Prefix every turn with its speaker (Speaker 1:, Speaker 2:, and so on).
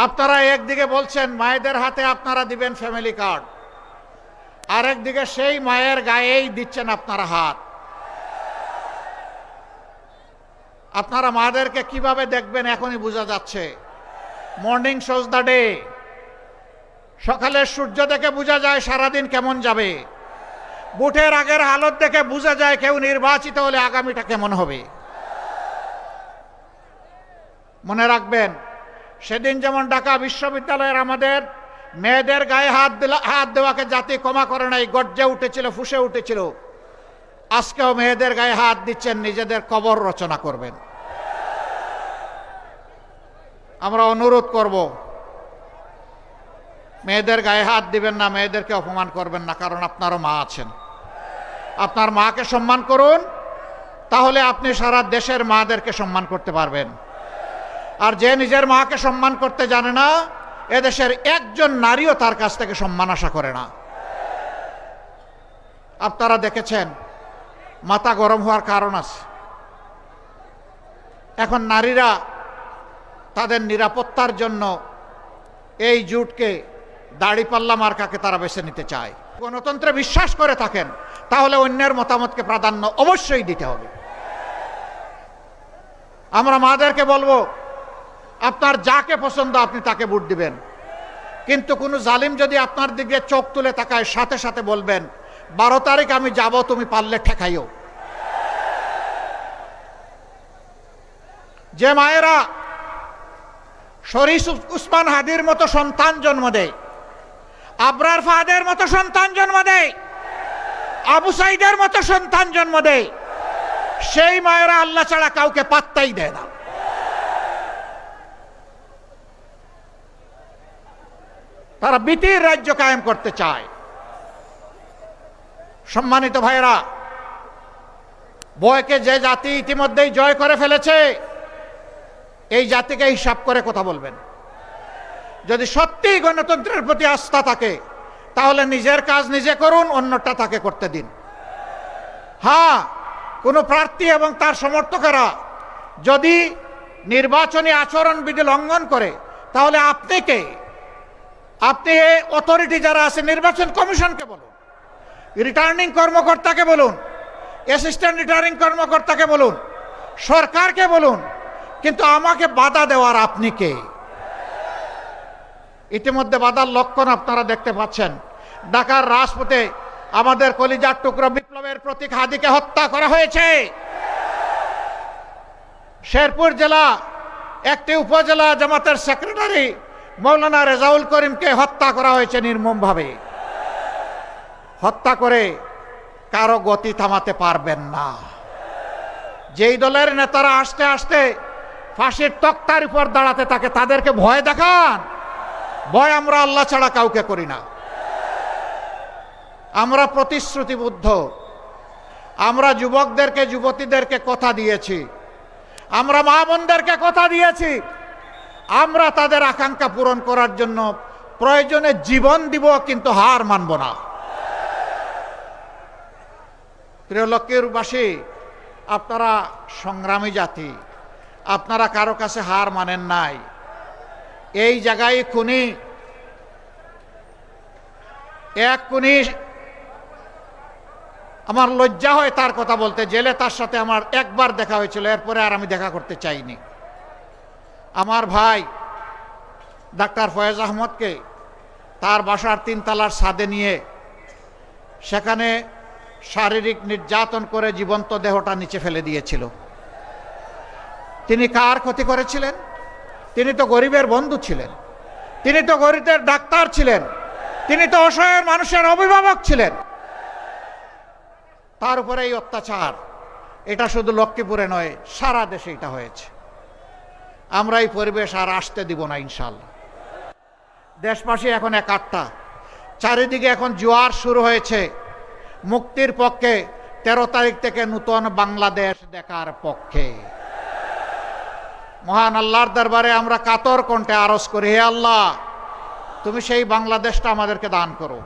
Speaker 1: আপনারা একদিকে বলছেন মায়েদের হাতে আপনারা দিবেন ফ্যামিলি কার্ড, আরেকদিকে সেই মায়ের গায়েই দিচ্ছেন আপনারা হাত। আপনারা মাদেরকে কিভাবে দেখবেন এখনই বোঝা যাচ্ছে। মর্নিং শোজ দ্য ডে, সকালের সূর্য দেখে বোঝা যায় সারাদিন কেমন যাবে। ভোটের আগের হালত দেখে বোঝা যায় কেউ নির্বাচিত হলে আগামীটা কেমন হবে। মনে রাখবেন, সেদিন যেমন ঢাকা বিশ্ববিদ্যালয়ের আমাদের মেয়েদের গায়ে হাত দেওয়াকে জাতি ক্ষমা করে নাই, গর্জে উঠেছিল, ফুঁসে উঠেছিল। আজকেও মেয়েদের গায়ে হাত দিচ্ছেন, নিজেদের কবর রচনা করবেন। আমরা অনুরোধ করব, মেয়েদের গায়ে হাত দিবেন না, মেয়েদেরকে অপমান করবেন না, কারণ আপনারও মা আছেন। আপনার মাকে সম্মান করুন, তাহলে আপনি সারা দেশের মাদেরকে সম্মান করতে পারবেন। আর যে নিজের মাকে সম্মান করতে জানে না, এদেশের একজন নারীও তার কাছ থেকে সম্মান আশা করে না। আপনারা দেখেছেন মাথা গরম হওয়ার কারণ আছে। এখন নারীরা তাদের নিরাপত্তার জন্য এই জোটকে, দাড়িপাল্লা মার্কাকে তারা বেছে নিতে চায়। গণতন্ত্রে বিশ্বাস করে থাকেন, তাহলে অন্যের মতামতকে প্রাধান্য অবশ্যই দিতে হবে। আমরা মাদেরকে বলবো, আপনার যাকে পছন্দ আপনি তাকে ভোট দিবেন, কিন্তু কোনো জালিম যদি আপনার দিকে চোখ তুলে তাকায়, সাথে সাথে বলবেন 12 তারিখ আমি যাব, তুমি পারলে ঠেকাইও। যে মায়েরা শরীফ উসমান হাদির মতো সন্তান জন্ম দেয়, আবরার ফাহাদের মতো সন্তান জন্ম দেয়, আবু সাইদের মতো সন্তান জন্ম দেয়, সেই মায়েরা আল্লাহ ছাড়া কাউকে পাত্তাই দেয় না। তারা বিতির রাজ্য কায়েম করতে চায়। সম্মানিত ভাইয়েরা, বয়কে যে জাতি ইতিমধ্যেই জয় করে ফেলেছে, এই জাতিকে হিসাব করে কথা বলবেন। যদি সত্যি গণতন্ত্রের প্রতি আস্থা থাকে, তাহলে নিজের কাজ নিজে করুন, অন্যটা তাকে করতে দিন। হ্যাঁ, কোনো প্রার্থী এবং তার সমর্থকেরা যদি নির্বাচনী আচরণবিধি লঙ্ঘন করে, তাহলে আপনি কে? আপনি অথরিটি যারা আছে, নির্বাচন কমিশনকে বলুন, রিটার্নিং কর্মকর্তাকে বলুন, অ্যাসিস্ট্যান্ট রিটার্নিং কর্মকর্তাকে বলুন, সরকারকে বলুন, কিন্তু আমাকে বাধা দেওয়ার আপনি কে? ইতিমধ্যে বাধার লক্ষণ আপনারা দেখতে পাচ্ছেন। ঢাকার রাজপথে আমাদের কলিজার টুকরো বিপ্লবের প্রতীক হাদিকে হত্যা করা হয়েছে। শেরপুর জেলা একটি উপজেলা জামাতের সেক্রেটারি মৌলানা রেজাউল করিমকে হত্যা করা হয়েছে নির্মমভাবে। হত্যা করে কারো গতি থামাতে পারবেন না। যেই দলের নেতারা আসতে আসতে ফাঁসির তক্তার উপর দাঁড়াতে থাকে, তাদেরকে ভয় দেখান। ভয় আমরা আল্লাহ ছাড়া কাউকে করি না। আমরা প্রতিশ্রুতিবদ্ধ। আমরা যুবকদেরকে, যুবতীদেরকে কথা দিয়েছি, আমরা মা বোনদেরকে কথা দিয়েছি, আমরা তাদের আকাঙ্ক্ষা পূরণ করার জন্য প্রয়োজনে জীবন দিব, কিন্তু হার মানব না। প্রিয় লক্ষ্মীরবাসী, আপনারা সংগ্রামী জাতি, আপনারা কারো কাছে হার মানেন নাই। এই জায়গায় খুনি, এক খুনি, আমার লজ্জা হয় তার কথা বলতে। জেলে তার সাথে আমার একবার দেখা হয়েছিল, এরপরে আর আমি দেখা করতে চাইনি। আমার ভাই ডাক্তার ফয়েজ আহমদকে তার বাসার 3 তলার ছাদে নিয়ে সেখানে শারীরিক নির্যাতন করে জীবন্ত দেহটা নিচে ফেলে দিয়েছিল। তিনি কার ক্ষতি করেছিলেন? তিনি তো গরিবের বন্ধু ছিলেন, তিনি তো গরিবের ডাক্তার ছিলেন, তিনি তো অসহায় মানুষের অভিভাবক ছিলেন। তার উপরে এই অত্যাচার, এটা শুধু লক্ষ্মীপুরে নয়, সারা দেশে এটা হয়েছে। আমরা এই পরিবেশ আর আসতে দিব না ইনশাআল্লাহ। দেশবাসী এখন একাট্টা, চারিদিকে এখন জোয়ার শুরু হয়েছে মুক্তির পক্ষে, 13 তারিখ থেকে নূতন বাংলাদেশ দেখার পক্ষে। মহান আল্লাহর দরবারে আমরা কাতর কণ্ঠে আরজ করি, হে আল্লাহ, তুমি সেই বাংলাদেশটা আমাদেরকে দান করো।